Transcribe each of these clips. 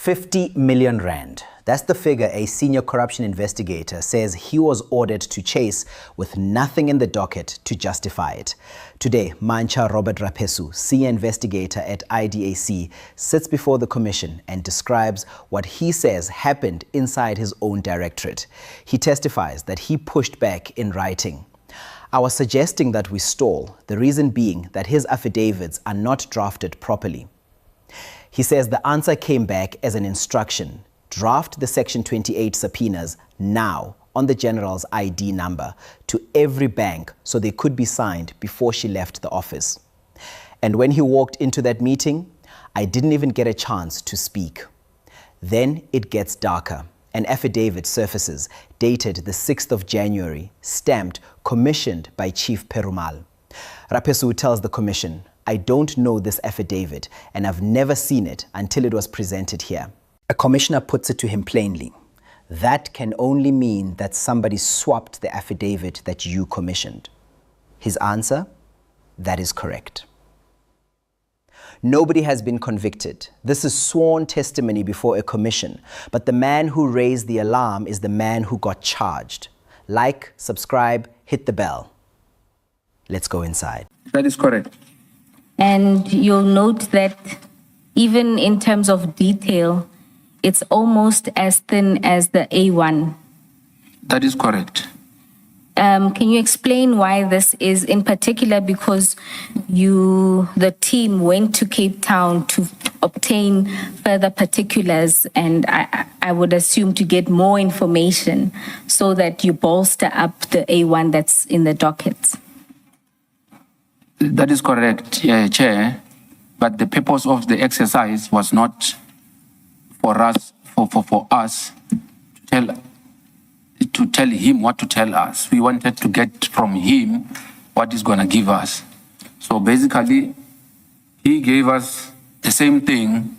50 million rand. That's the figure a senior corruption investigator says he was ordered to chase with nothing in the docket to justify it. Today, Mantsha Robert Raphesu, senior investigator at IDAC, sits before the commission and describes what he says happened inside his own directorate. He testifies that he pushed back in writing. I was suggesting that we stall, the reason being that his affidavits are not drafted properly. He says the answer came back as an instruction. Draft the Section 28 subpoenas now on the General's ID number to every bank so they could be signed before she left the office. And when he walked into that meeting, I didn't even get a chance to speak. Then it gets darker. An affidavit surfaces, dated the 6th of January, stamped, commissioned by Chief Perumal. Raphesu tells the commission, "I don't know this affidavit and I've never seen it until it was presented here." A commissioner puts it to him plainly. That can only mean that somebody swapped the affidavit that you commissioned. His answer? That is correct. Nobody has been convicted. This is sworn testimony before a commission, but the man who raised the alarm is the man who got charged. Like, subscribe, hit the bell. Let's go inside. That is correct. And you'll note that even in terms of detail, it's almost as thin as the A1. That is correct. Can you explain why this is in particular? Because the team went to Cape Town to obtain further particulars, and I would assume to get more information so that you bolster up the A1 that's in the dockets. That is correct, Chair. But the purpose of the exercise was not for us to tell him what to tell us. We wanted to get from him what he's going to give us. So basically, he gave us the same thing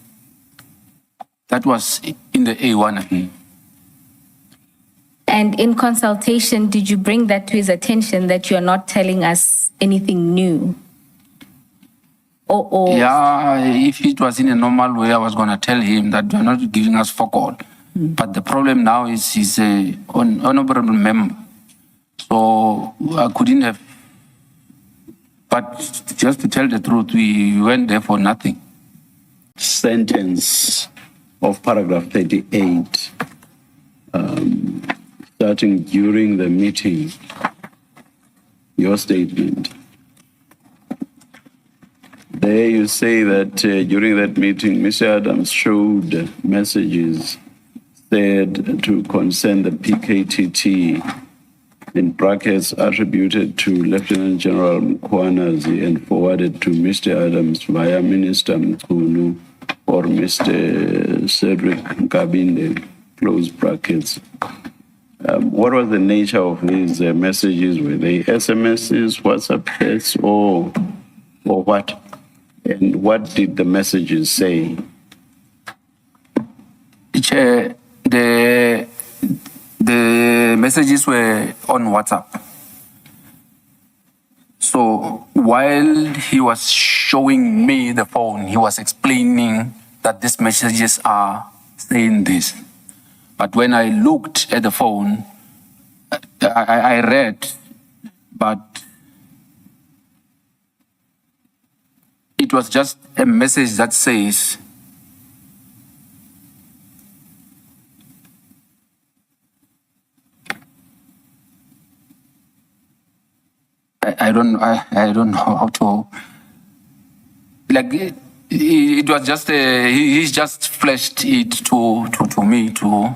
that was in the A1. And in consultation, did you bring that to his attention that you're not telling us anything new? Yeah, if it was in a normal way, I was going to tell him that you're not giving us fuck all. But the problem now is he's an honorable member. So I couldn't have. But just to tell the truth, we went there for nothing. Sentence of paragraph 38, starting during the meeting, your statement. There you say that during that meeting, Mr. Adams showed messages said to concern the PKTT, in brackets attributed to Lieutenant General Mkhwanazi and forwarded to Mr. Adams via Minister Mchunu or Mr. Cedric Ngabinde, close brackets. What was the nature of these messages? Were they SMSs, WhatsApp chats, or what? And what did the messages say? Chair, the messages were on WhatsApp. So while he was showing me the phone, he was explaining that these messages are saying this. But when I looked at the phone, I read, but it was just a message that says, I don't know how to, like, it was just, he just flashed it to me too.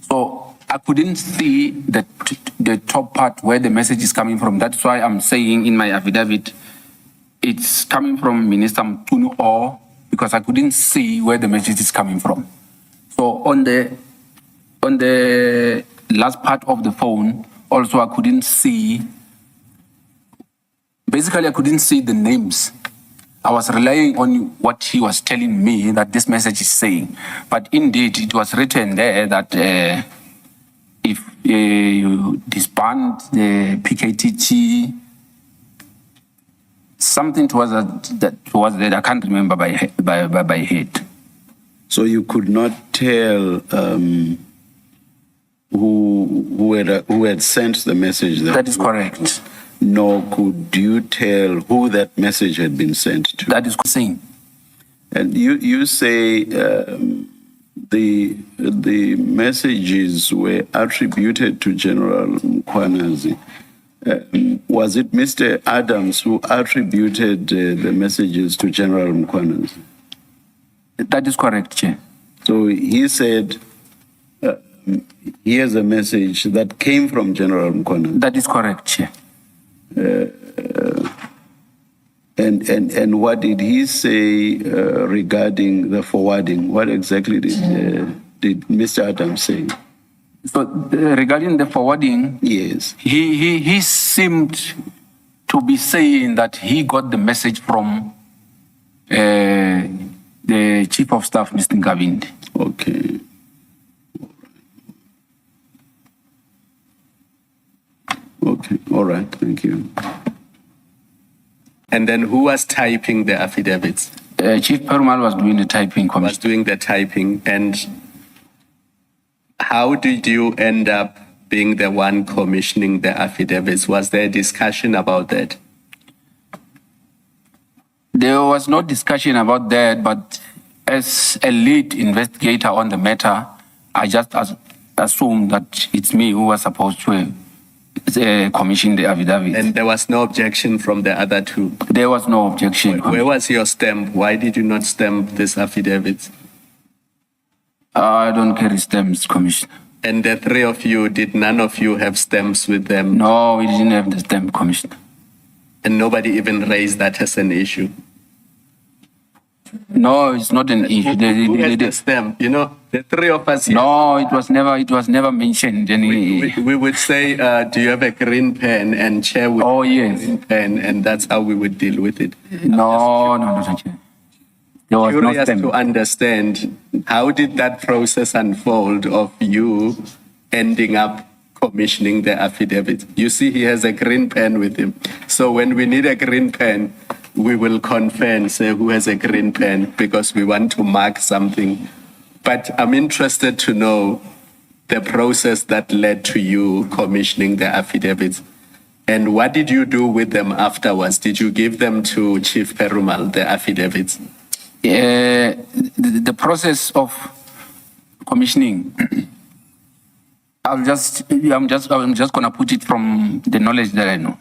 So I couldn't see the top part where the message is coming from. That's why I'm saying in my affidavit, it's coming from Minister Mchunu, or because I couldn't see where the message is coming from. So on the last part of the phone, also I couldn't see. Basically, I couldn't see the names. I was relying on what he was telling me that this message is saying. But indeed, it was written there that if you disband the PKTT, something towards that, I can't remember by head. So you could not tell who had sent the message. That is correct. Nor could you tell who that message had been sent to. That is saying. And you say the messages were attributed to General Mkhwanazi. Was it Mr. Adams who attributed the messages to General Mkhwanazi? That is correct, Chair. So he said, here's a message that came from General Mkhwanazi. That is correct, Chair. And what did he say regarding the forwarding? What exactly did Mr. Adams say? So regarding the forwarding, yes, he seemed to be saying that he got the message from the Chief of Staff, Mr. Ngabinde. Okay. Okay, all right, thank you. And then who was typing the affidavits? Chief Perumal was doing the typing. Was doing the typing. And how did you end up being the one commissioning the affidavits? Was there a discussion about that? There was no discussion about that, but as a lead investigator on the matter, I just assumed that it's me who was supposed to commission the affidavit. And there was no objection from the other two? There was no objection. Where was your stamp? Why did you not stamp this affidavit? I don't carry stamps, Commissioner. And the three of you, did none of you have stamps with them? No, we didn't have the stamp, Commissioner. And nobody even raised that as an issue? No, it's not an issue. Who has the stamp? You know, the three of us here. No, it was never mentioned. We would say, do you have a green pen? And Chair would have a green pen, and that's how we would deal with it. No. There was curious no to understand, how did that process unfold of you ending up commissioning the affidavit? You see, he has a green pen with him. So when we need a green pen, we will confer and say who has a green pen because we want to mark something. But I'm interested to know the process that led to you commissioning the affidavits. And what did you do with them afterwards? Did you give them to Chief Perumal, the affidavits? The process of commissioning, I'm just gonna put it from the knowledge that I know.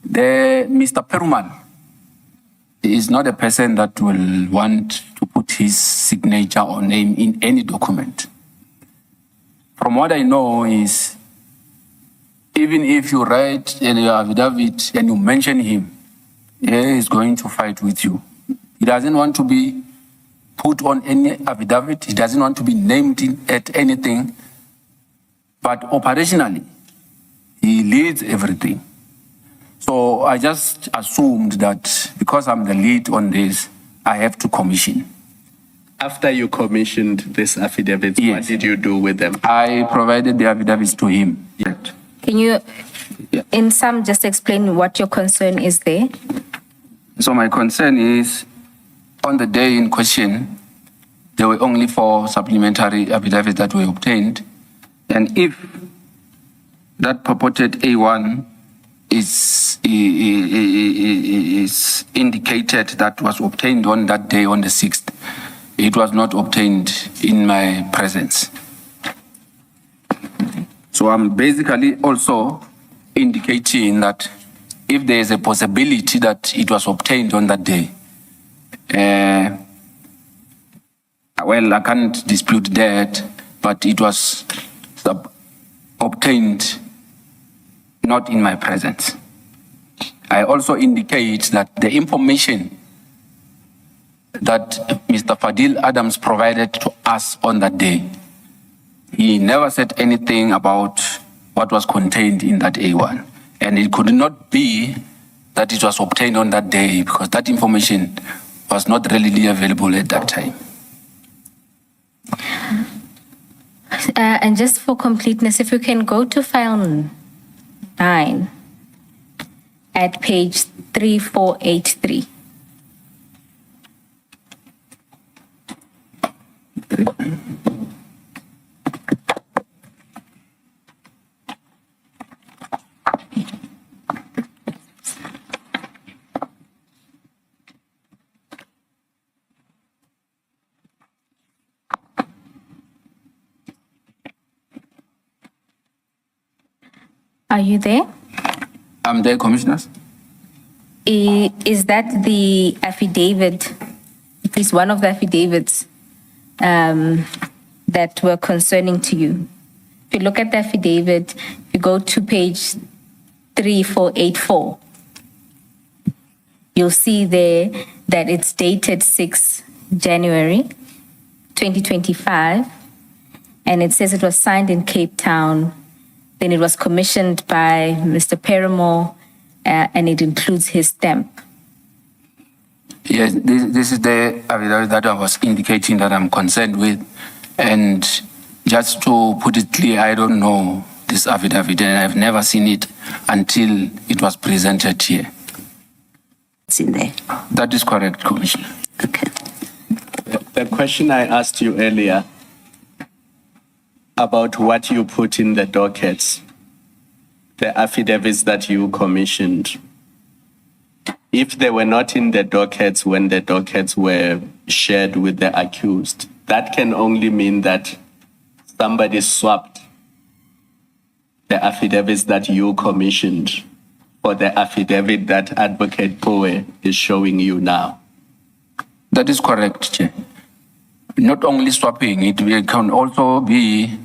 Mr. Perumal is not a person that will want to put his signature or name in any document. From what I know is, even if you write in your affidavit and you mention him, he is going to fight with you. He doesn't want to be put on any affidavit. He doesn't want to be named at anything. But operationally, he leads everything. So I just assumed that because I'm the lead on this, I have to commission. After you commissioned this affidavit, yes. What did you do with them? I provided the affidavits to him. Yeah. Can you, in sum, just explain what your concern is there? So my concern is, on the day in question, there were only 4 supplementary affidavits that were obtained. And if that purported A1 is indicated that was obtained on that day, on the 6th, it was not obtained in my presence. So I'm basically also indicating that if there is a possibility that it was obtained on that day, well, I can't dispute that, but it was obtained not in my presence. I also indicate that the information that Mr. Fadiel Adams provided to us on that day, he never said anything about what was contained in that A1. And it could not be that it was obtained on that day because that information was not readily available at that time. And just for completeness, if you can go to file 9 at page 3483. Are you there? I'm there, Commissioners. Is that the affidavit, at least one of the affidavits that were concerning to you? If you look at the affidavit, if you go to page 3484, you'll see there that it's dated 6 January 2025, and it says it was signed in Cape Town. Then it was commissioned by Mr. Perumal, and it includes his stamp. Yes, this is the affidavit that I was indicating that I'm concerned with. And just to put it clear, I don't know this affidavit, and I've never seen it until it was presented here. It's in there. That is correct, Commissioner. Okay. The question I asked you earlier about what you put in the dockets, the affidavits that you commissioned, if they were not in the dockets when the dockets were shared with the accused, that can only mean that somebody swapped the affidavits that you commissioned for the affidavit that Advocate Poe is showing you now. That is correct, Chair. Not only swapping, it can also be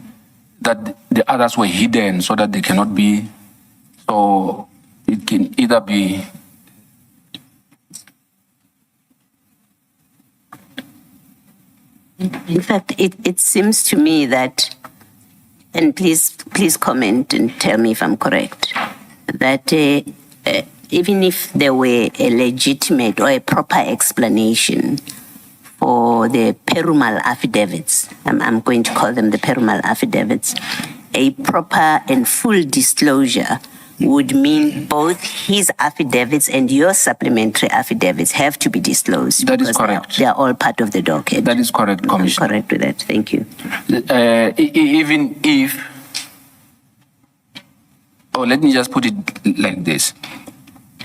that the others were hidden so that they cannot be. So it can either be. In fact, it seems to me that, and please comment and tell me if I'm correct, that even if there were a legitimate or a proper explanation for the Perumal affidavits, I'm going to call them the Perumal affidavits, a proper and full disclosure would mean both his affidavits and your supplementary affidavits have to be disclosed. That is correct. They are all part of the docket. That is correct, Commissioner. I'm correct with that. Thank you. Even if, or let me just put it like this,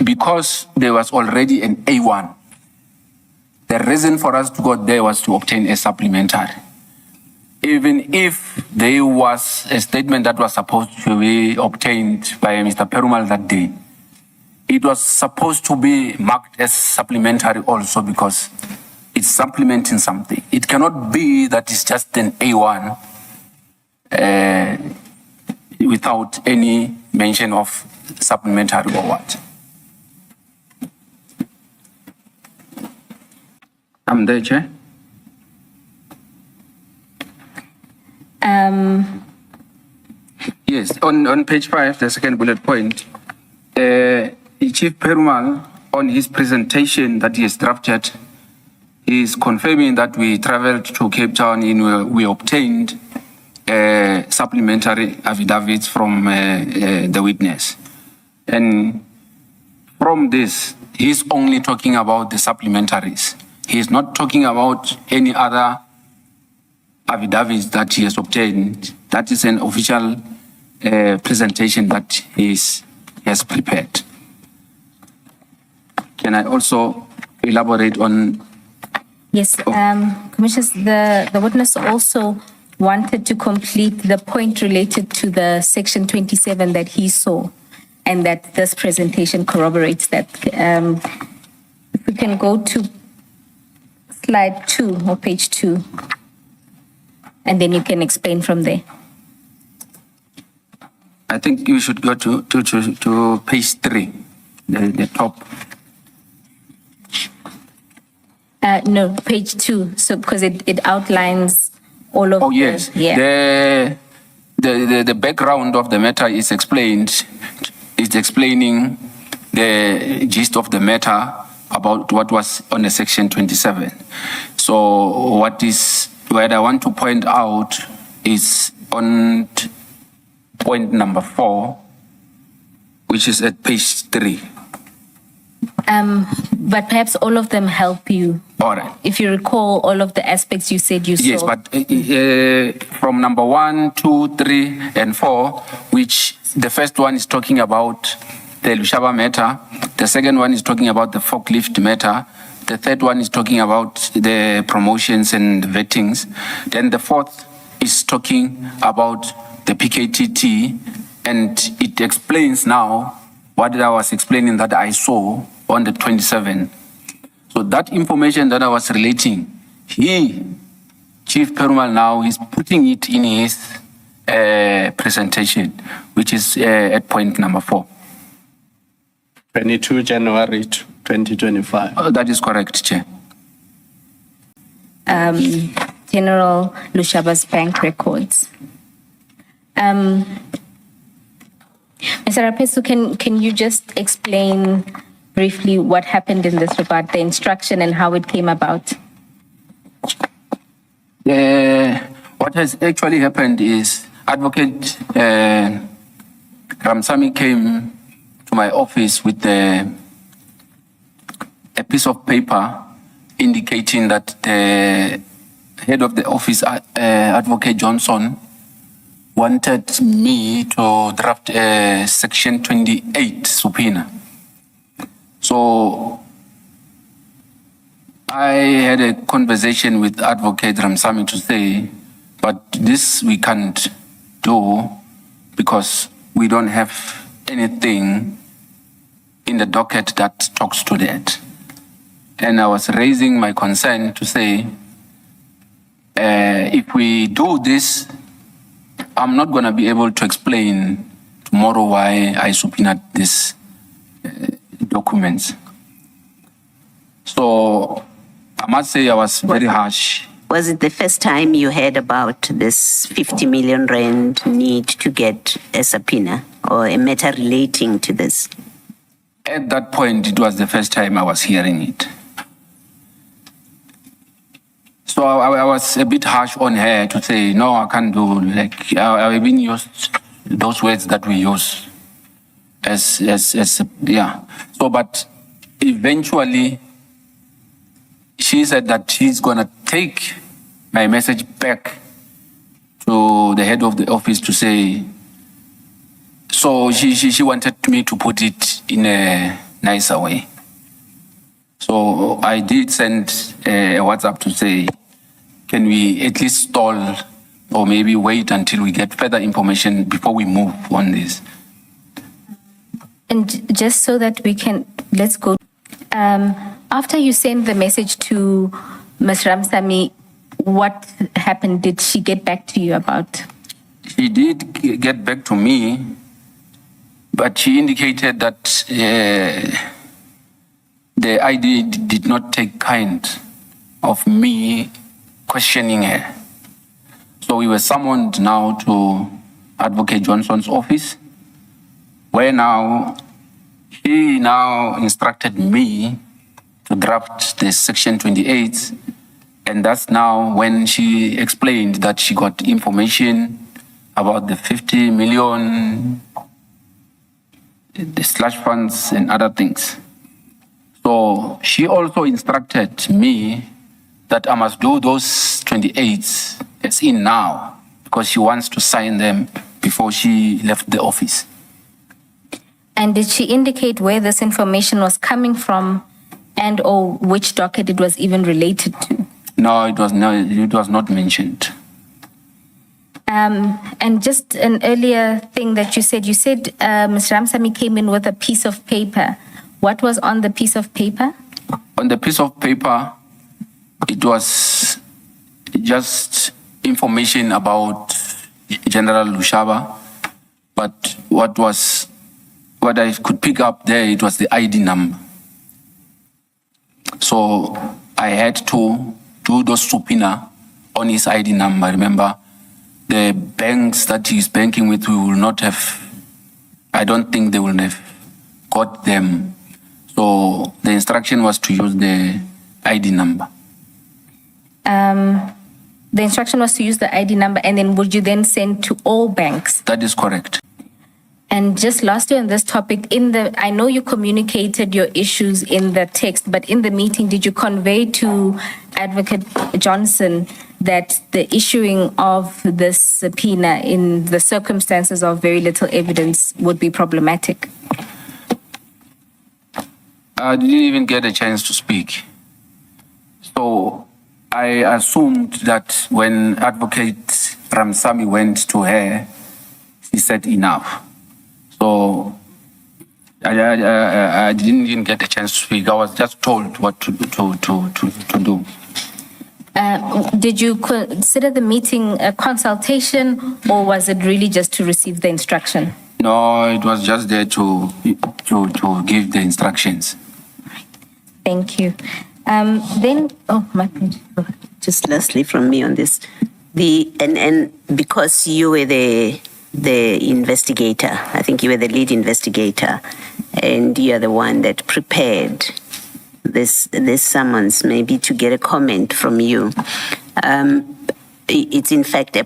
because there was already an A1, the reason for us to go there was to obtain a supplementary. Even if there was a statement that was supposed to be obtained by Mr. Perumal that day, it was supposed to be marked as supplementary also because it's supplementing something. It cannot be that it's just an A1 without any mention of supplementary or what. I'm there, Chair. Yes, on page 5, the second bullet point, Chief Perumal, on his presentation that he has drafted, is confirming that we traveled to Cape Town and we obtained supplementary affidavits from the witness. And from this, he's only talking about the supplementaries. He's not talking about any other affidavits that he has obtained. That is an official presentation that he has prepared. Can I also elaborate on? Yes, Commissioners, the witness also wanted to complete the point related to the section 27 that he saw, and that this presentation corroborates that. If we can go to slide 2 or page 2, and then you can explain from there. I think you should go to page 3, the top. No, page 2. So because it outlines all of. Oh yes, yeah. The background of the matter is explained. It's explaining the gist of the matter about what was on the section 27. So what I want to point out is on point number 4, which is at page 3. But perhaps all of them help you. All right. If you recall all of the aspects you said you saw. Yes, but from number 1, 2, 3, and 4, which the first one is talking about the Lushaba matter, the second one is talking about the forklift matter, the third one is talking about the promotions and vettings, then the fourth is talking about the PKTT, And it explains now what I was explaining that I saw on the 27th. So that information that I was relating, Chief Perumal now is putting it in his presentation, which is at point number 4. 22 January 2025. That is correct, Chair. General Lushaba's bank records. Mr. Raphesu, can you just explain briefly what happened in this regard, the instruction and how it came about? What has actually happened is Advocate Ramsamy came to my office with a piece of paper indicating that the head of the office, Advocate Johnson, wanted me to draft a Section 28 subpoena. So I had a conversation with Advocate Ramsamy to say, but this we can't do because we don't have anything in the docket that talks to that. And I was raising my concern to say, if we do this, I'm not going to be able to explain tomorrow why I subpoenaed these documents. So I must say I was very harsh. Was it the first time you heard about this 50 million rand need to get a subpoena or a matter relating to this? At that point, it was the first time I was hearing it. So I was a bit harsh on her to say, no, I can't do, like, I even used those words that we use yeah. So, but eventually, she said that she's going to take my message back to the head of the office to say, so she wanted me to put it in a nicer way. So I did send a WhatsApp to say, can we at least stall or maybe wait until we get further information before we move on this? And just so that we can, let's go. After you sent the message to Ms. Ramsamy, what happened? Did she get back to you about? She did get back to me, but she indicated that the ID did not take kind of me questioning her. So we were summoned now to Advocate Johnson's office, where now he now instructed me to draft the Section 28, and that's now when she explained that she got information about the 50 million, the slush funds and other things. So she also instructed me that I must do those 28s as in now, because she wants to sign them before she left the office. And did she indicate where this information was coming from and or which docket it was even related to? No, it was not mentioned. And just an earlier thing that you said Ms. Ramsamy came in with a piece of paper. What was on the piece of paper? On the piece of paper, it was just information about General Lushaba, but what I could pick up there, it was the ID number. So I had to do those subpoena on his ID number. Remember, the banks that he's banking with, we will not have, I don't think they will have got them. So the instruction was to use the ID number. The instruction was to use the ID number, and then would you then send to all banks? That is correct. And just lastly on this topic, I know you communicated your issues in the text, but in the meeting, did you convey to Advocate Johnson that the issuing of this subpoena in the circumstances of very little evidence would be problematic? I didn't even get a chance to speak. So I assumed that when Advocate Ramsamy went to her, she said enough. So I didn't even get a chance to speak. I was just told what to do. Did you consider the meeting a consultation, or was it really just to receive the instruction? No, it was just there to give the instructions. Thank you. Then, oh, my page. Just lastly from me on this, and because you were the investigator, I think you were the lead investigator, and you are the one that prepared this summons, maybe to get a comment from you. It's in fact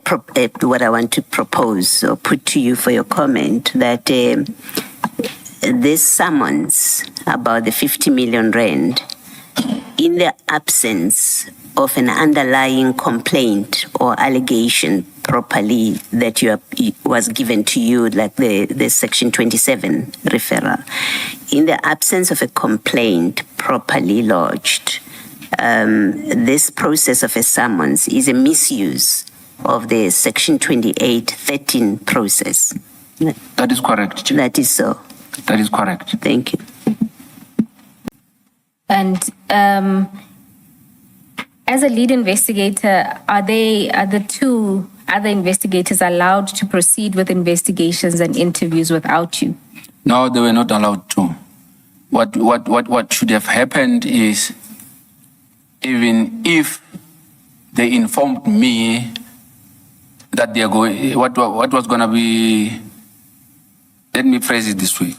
what I want to propose or put to you for your comment, that this summons about the 50 million rand, in the absence of an underlying complaint or allegation properly that was given to you, like the Section 27 referral, in the absence of a complaint properly lodged, this process of a summons is a misuse of the Section 2813 process. That is correct. That is so. That is correct. Thank you. And as a lead investigator, are the two other investigators allowed to proceed with investigations and interviews without you? No, they were not allowed to. What should have happened is, even if they informed me that they are going, what was going to be, let me phrase it this way.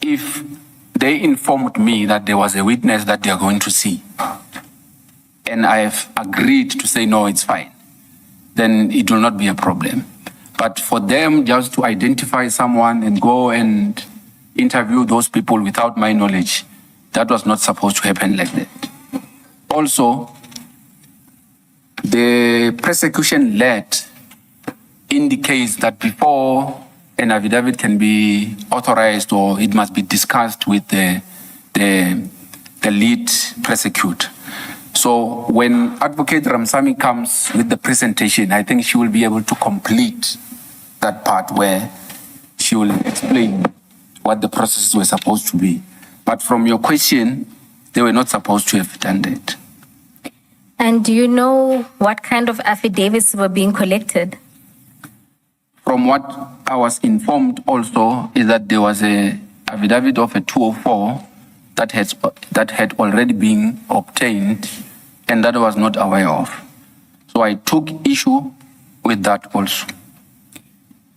If they informed me that there was a witness that they are going to see, and I have agreed to say, no, it's fine, then it will not be a problem. But for them just to identify someone and go and interview those people without my knowledge, that was not supposed to happen like that. Also, the prosecution lead indicates that before an affidavit can be authorized, or it must be discussed with the lead prosecutor. So when Advocate Ramsamy comes with the presentation, I think she will be able to complete that part where she will explain what the processes were supposed to be. But from your question, they were not supposed to have done that. And do you know what kind of affidavits were being collected? From what I was informed also is that there was an affidavit of a 204 that had already been obtained and that I was not aware of. So I took issue with that also.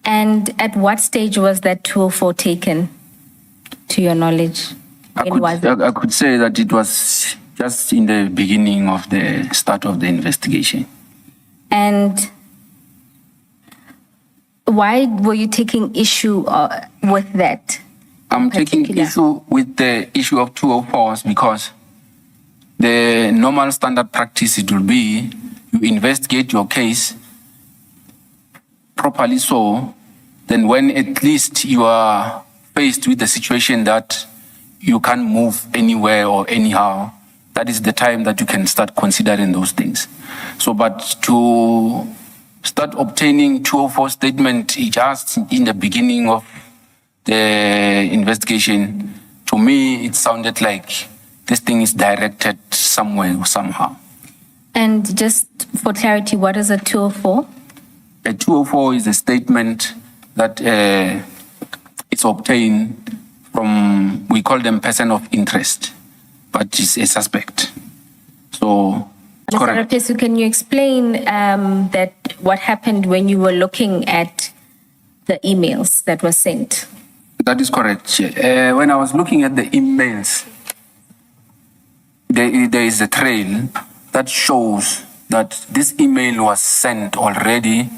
And at what stage was that 204 taken, to your knowledge? I could say that it was just in the beginning of the start of the investigation. And why were you taking issue with that? I'm taking issue with the issue of 204s because the normal standard practice, it will be you investigate your case properly, so then when at least you are faced with the situation that you can't move anywhere or anyhow, that is the time that you can start considering those things. So, but to start obtaining 204 statement just in the beginning of the investigation, to me, it sounded like this thing is directed somewhere or somehow. And just for clarity, what is a 204? A 204 is a statement that it's obtained from, we call them person of interest, but it's a suspect. So, correct. Mr. Raphesu, can you explain that what happened when you were looking at the emails that were sent? That is correct. When I was looking at the emails, there is a trail that shows that this email was sent already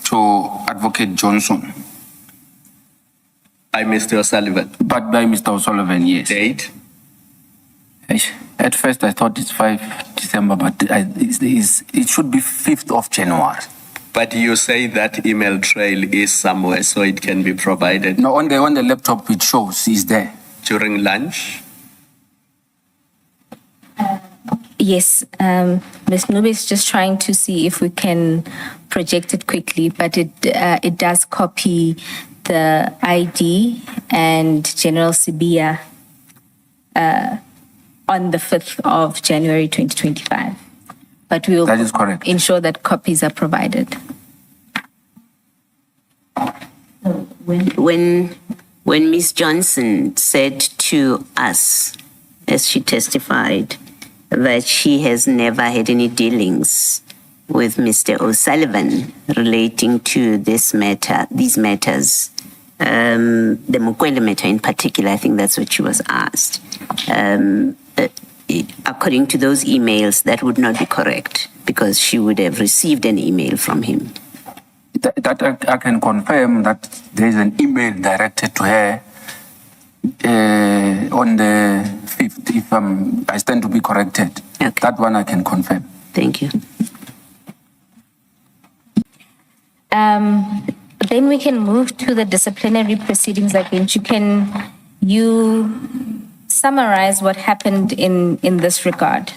to Advocate Johnson. By Mr. O'Sullivan. But by Mr. O'Sullivan, yes. Date? At first I thought it's 5 December, but it should be 5th of January. But you say that email trail is somewhere, so it can be provided. No, on the laptop it shows, it's there. During lunch? Yes, Ms. Nube is just trying to see if we can project it quickly, but it does copy the ID and General Sibia on the 5th of January 2025. But we will That is correct. ensure that copies are provided. When Ms. Johnson said to us, as she testified, that she has never had any dealings with Mr. O'Sullivan relating to these matters, the Mukwele matter in particular, I think that's what she was asked. According to those emails, that would not be correct because she would have received an email from him. That I can confirm that there is an email directed to her on the 5th, if I stand to be corrected. Okay. That one I can confirm. Thank you. Then we can move to the disciplinary proceedings again. Can you summarize what happened in this regard?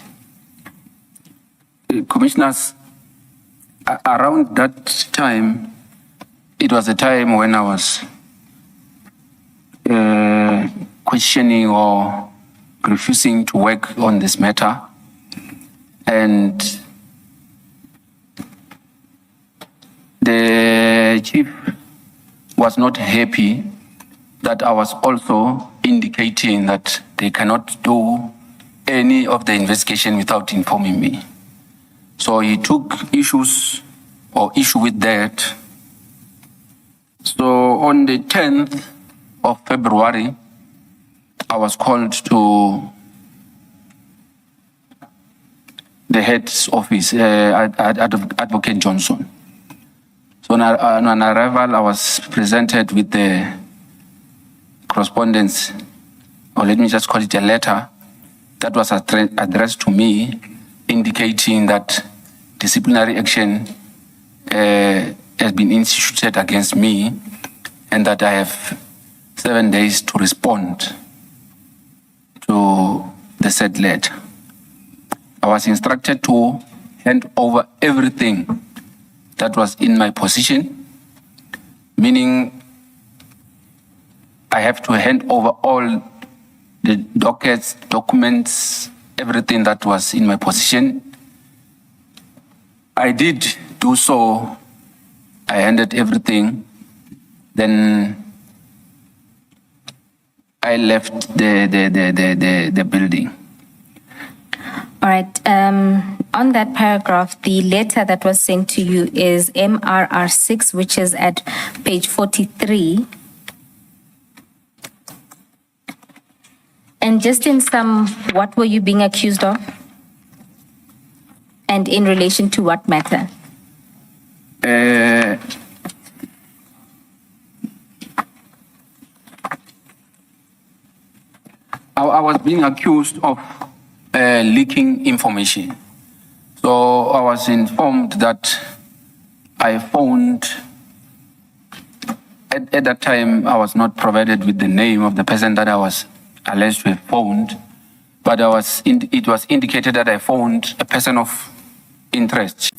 Commissioners, around that time, it was a time when I was questioning or refusing to work on this matter. And the chief was not happy that I was also indicating that they cannot do any of the investigation without informing me. So he took issue with that. So on the 10th of February, I was called to the head's office, Advocate Johnson. So on arrival, I was presented with the correspondence, or let me just call it a letter, that was addressed to me, indicating that disciplinary action has been instituted against me and that I have 7 days to respond to the said letter. I was instructed to hand over everything that was in my possession, meaning I have to hand over all the dockets, documents, everything that was in my possession. I did do so. I handed everything. Then I left the building. All right. On that paragraph, the letter that was sent to you is MRR6, which is at page 43. And just in sum, what were you being accused of? And in relation to what matter? I was being accused of leaking information. So I was informed that I phoned, at that time I was not provided with the name of the person that I was alleged to have phoned, but it was indicated that I phoned a person of interest.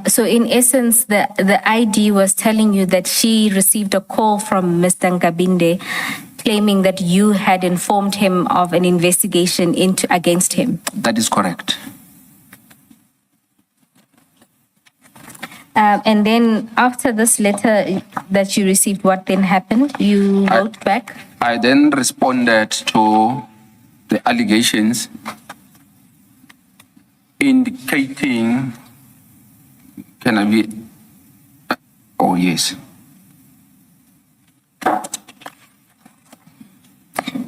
So in essence, the ID was telling you that she received a call from Mr. Ngabinde claiming that you had informed him of an investigation against him. That is correct. And then after this letter that you received, what then happened? You wrote back? I then responded to the allegations indicating, can I be, oh yes.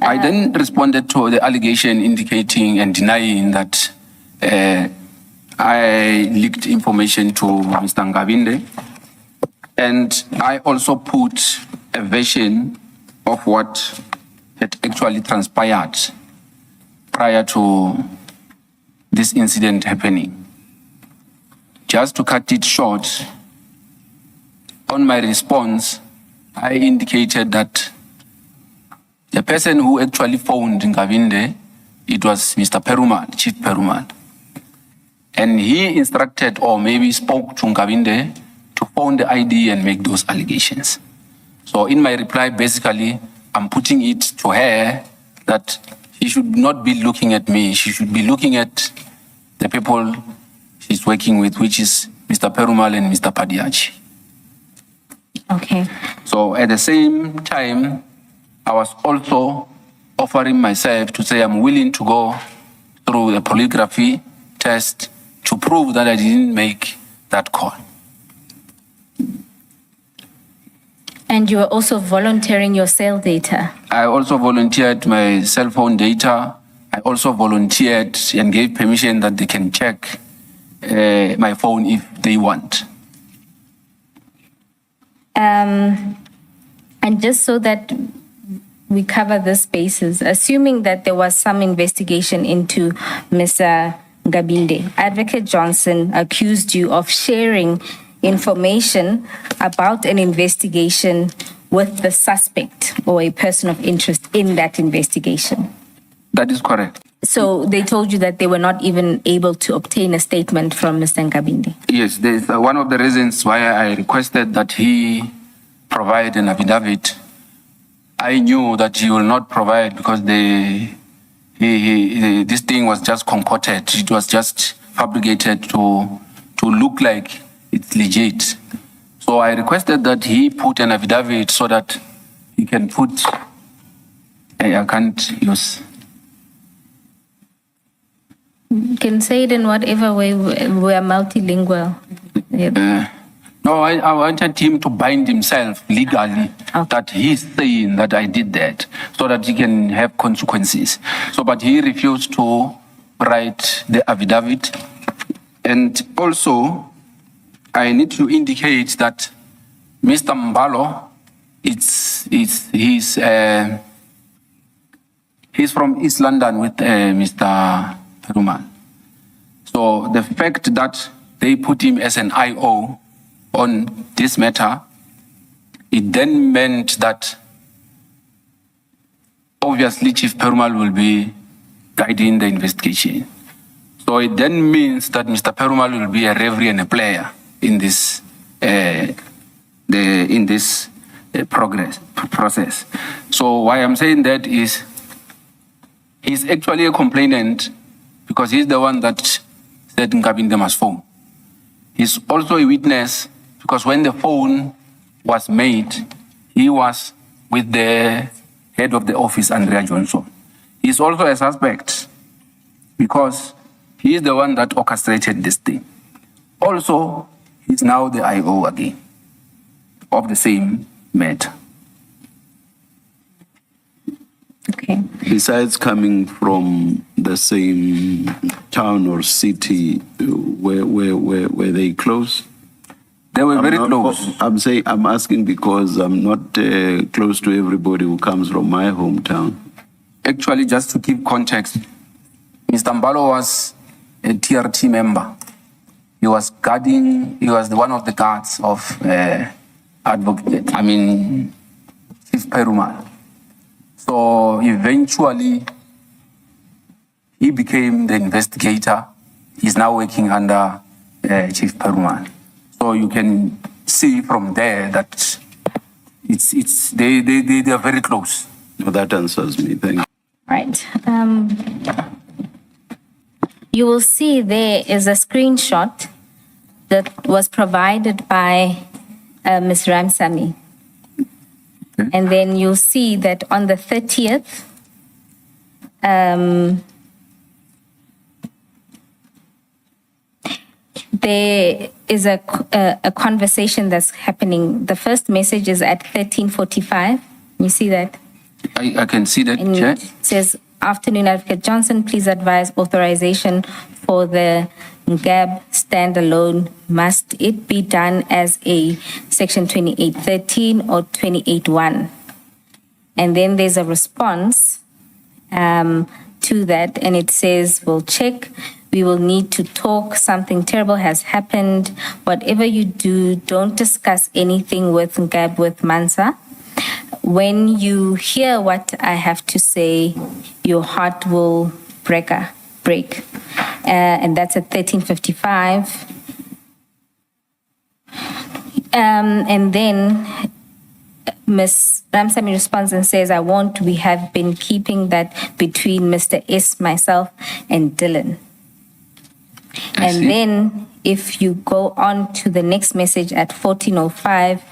I then responded to the allegation indicating and denying that I leaked information to Mr. Ngabinde, and I also put a version of what had actually transpired prior to this incident happening. Just to cut it short, on my response, I indicated that the person who actually phoned Ngabinde, it was Mr. Perumal, Chief Perumal. And he instructed or maybe spoke to Ngabinde to phone the ID and make those allegations. So in my reply, basically, I'm putting it to her that she should not be looking at me. She should be looking at the people she's working with, which is Mr. Perumal and Mr. Padiachi. Okay. So at the same time, I was also offering myself to say I'm willing to go through the polygraphy test to prove that I didn't make that call. And you were also volunteering your cell data. I also volunteered my cell phone data. I also volunteered and gave permission that they can check my phone if they want. And just so that we cover this basis, assuming that there was some investigation into Mr. Ngabinde, Advocate Johnson accused you of sharing information about an investigation with the suspect or a person of interest in that investigation. That is correct. So they told you that they were not even able to obtain a statement from Mr. Ngabinde? Yes, there's one of the reasons why I requested that he provide an affidavit. I knew that he will not provide because this thing was just concocted. It was just fabricated to look like it's legit. So I requested that he put an affidavit so that he can put, I can't use. You can say it in whatever way. We are multilingual. No, I wanted him to bind himself legally that he's saying that I did that so that he can have consequences. So, but he refused to write the affidavit. And also, I need to indicate that Mr. Mbalo, he's from East London with Mr. Perumal. So the fact that they put him as an IO on this matter, it then meant that obviously Chief Perumal will be guiding the investigation. So it then means that Mr. Perumal will be a referee and a player in this process. So why I'm saying that is he's actually a complainant because he's the one that said Ngabinde must phone. He's also a witness because when the phone was made, he was with the head of the office, Andrea Johnson. He's also a suspect because he is the one that orchestrated this thing. Also, he's now the IO again of the same matter. Okay. Besides coming from the same town or city, were they close? They were very close. I'm asking because I'm not close to everybody who comes from my hometown. Actually, just to keep context, Mr. Mbalo was a TRT member. He was one of the guards of Advocate, Chief Perumal. So eventually, he became the investigator. He's now working under Chief Perumal. So you can see from there that they are very close. Well, that answers me. Thank you. Right. You will see there is a screenshot that was provided by Ms. Ramsamy. And then you'll see that on the 30th, there is a conversation that's happening. The first message is at 13:45. You see that? I can see that, and Chair. it says, afternoon, Advocate Johnson, please advise authorization for the Ngab standalone. Must it be done as a section 2813 or 281? And then there's a response to that, and it says, we'll check. We will need to talk. Something terrible has happened. Whatever you do, don't discuss anything with Ngab, with Mantsha. When you hear what I have to say, your heart will break. break. And that's at 13:55. And then Ms. Ramsamy responds and says, we have been keeping that between Mr. S, myself, and Dylan. And then if you go on to the next message at 14:05,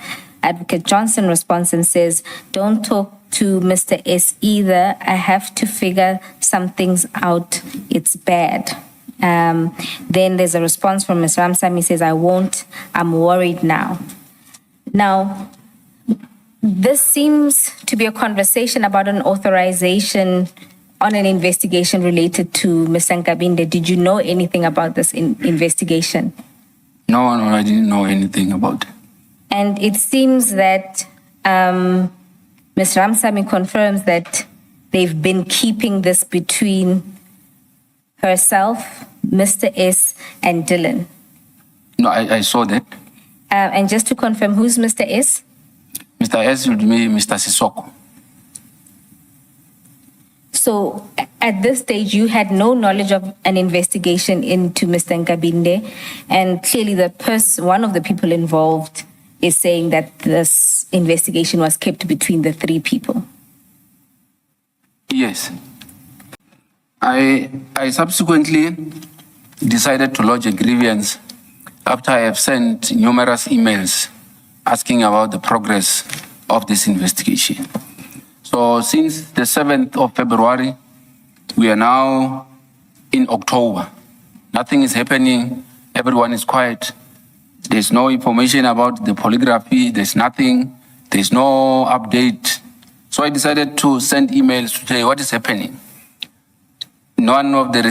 Advocate Johnson responds and says, don't talk to Mr. S either. I have to figure some things out. It's bad. Then there's a response from Ms. Ramsamy, says, I won't. I'm worried now. Now, this seems to be a conversation about an authorization on an investigation related to Mr. Ngabinde. Did you know anything about this investigation? No, I didn't know anything about it. And it seems that Ms. Ramsamy confirms that they've been keeping this between herself, Mr. S, and Dylan. No, I saw that. And just to confirm, who's Mr. S? Mr. S would be Mr. Sissoko. So at this stage, you had no knowledge of an investigation into Mr. Ngabinde, and clearly one of the people involved is saying that this investigation was kept between the three people. Yes. I subsequently decided to lodge a grievance after I have sent numerous emails asking about the progress of this investigation. So since the 7th of February, we are now in October. Nothing is happening. Everyone is quiet. There's no information about the polygraphy. There's nothing. There's no update. So I decided to send emails to say what is happening. None of the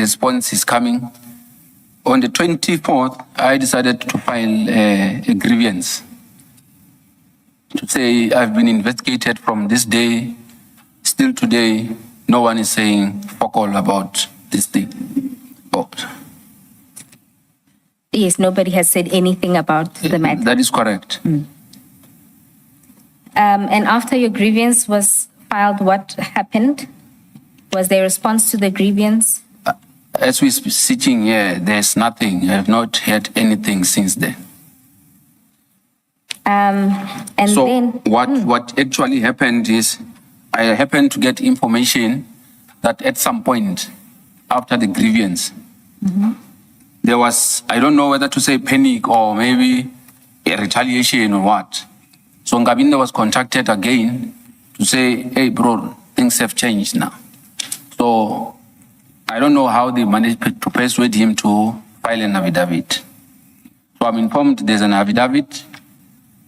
response is coming. On the 24th, I decided to file a grievance to say I've been investigated from this day. Still today, no one is saying fuck all about this thing. Oh. Yes, nobody has said anything about the matter. That is correct. And after your grievance was filed, what happened? Was there a response to the grievance? As we're sitting here, there's nothing. I have not heard anything since then. And so then what actually happened is I happened to get information that at some point after the grievance, there was, I don't know whether to say panic or maybe a retaliation or what. So Ngabinde was contacted again to say, hey bro, things have changed now. So I don't know how they managed to persuade him to file an affidavit. So I'm informed there's an affidavit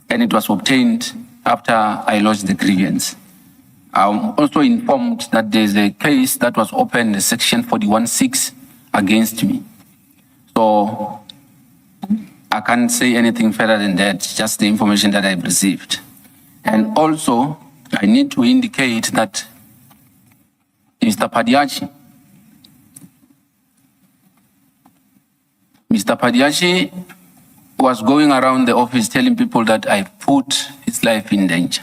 and it was obtained after I lodged the grievance. I'm also informed that there's a case that was opened, section 41(6) against me. So I can't say anything further than that, just the information that I've received. And also, I need to indicate that Mr. Padiachi was going around the office telling people that I put his life in danger.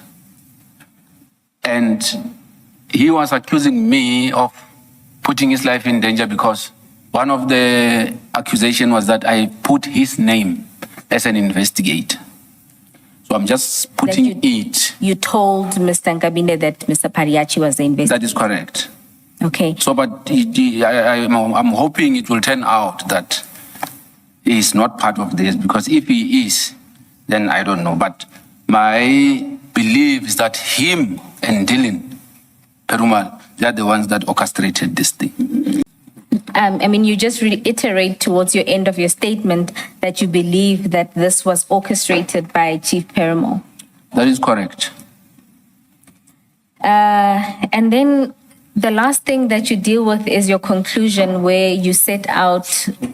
And he was accusing me of putting his life in danger because one of the accusations was that I put his name as an investigator. So I'm just putting it. You told Mr. Ngabinde that Mr. Padiachi was the investigator? That is correct. Okay. So, but I'm hoping it will turn out that he is not part of this, because if he is, then I don't know. But my belief is that him and Dylan Perumal, they are the ones that orchestrated this thing. I mean, you just reiterate towards your end of your statement that you believe that this was orchestrated by Chief Perumal. That is correct. And then the last thing that you deal with is your conclusion, where you set out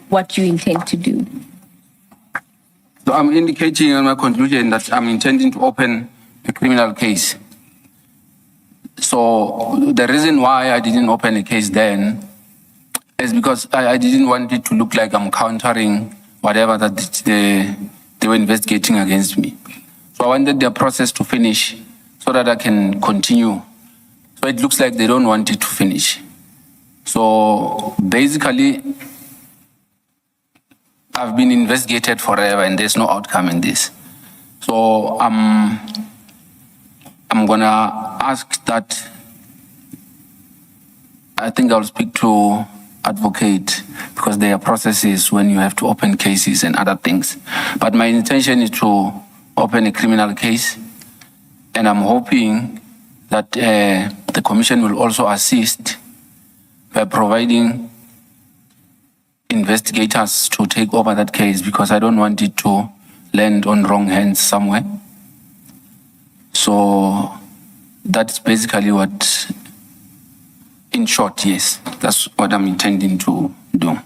what you intend to do. So I'm indicating in my conclusion that I'm intending to open a criminal case. So the reason why I didn't open a case then is because I didn't want it to look like I'm countering whatever that they were investigating against me. So I wanted the process to finish so that I can continue. So it looks like they don't want it to finish. So basically, I've been investigated forever and there's no outcome in this. So I'm gonna ask that, I think I'll speak to Advocate because there are processes when you have to open cases and other things. But my intention is to open a criminal case, and I'm hoping that the Commission will also assist by providing investigators to take over that case, because I don't want it to land on wrong hands somewhere. So that's basically what, in short, yes, that's what I'm intending to do.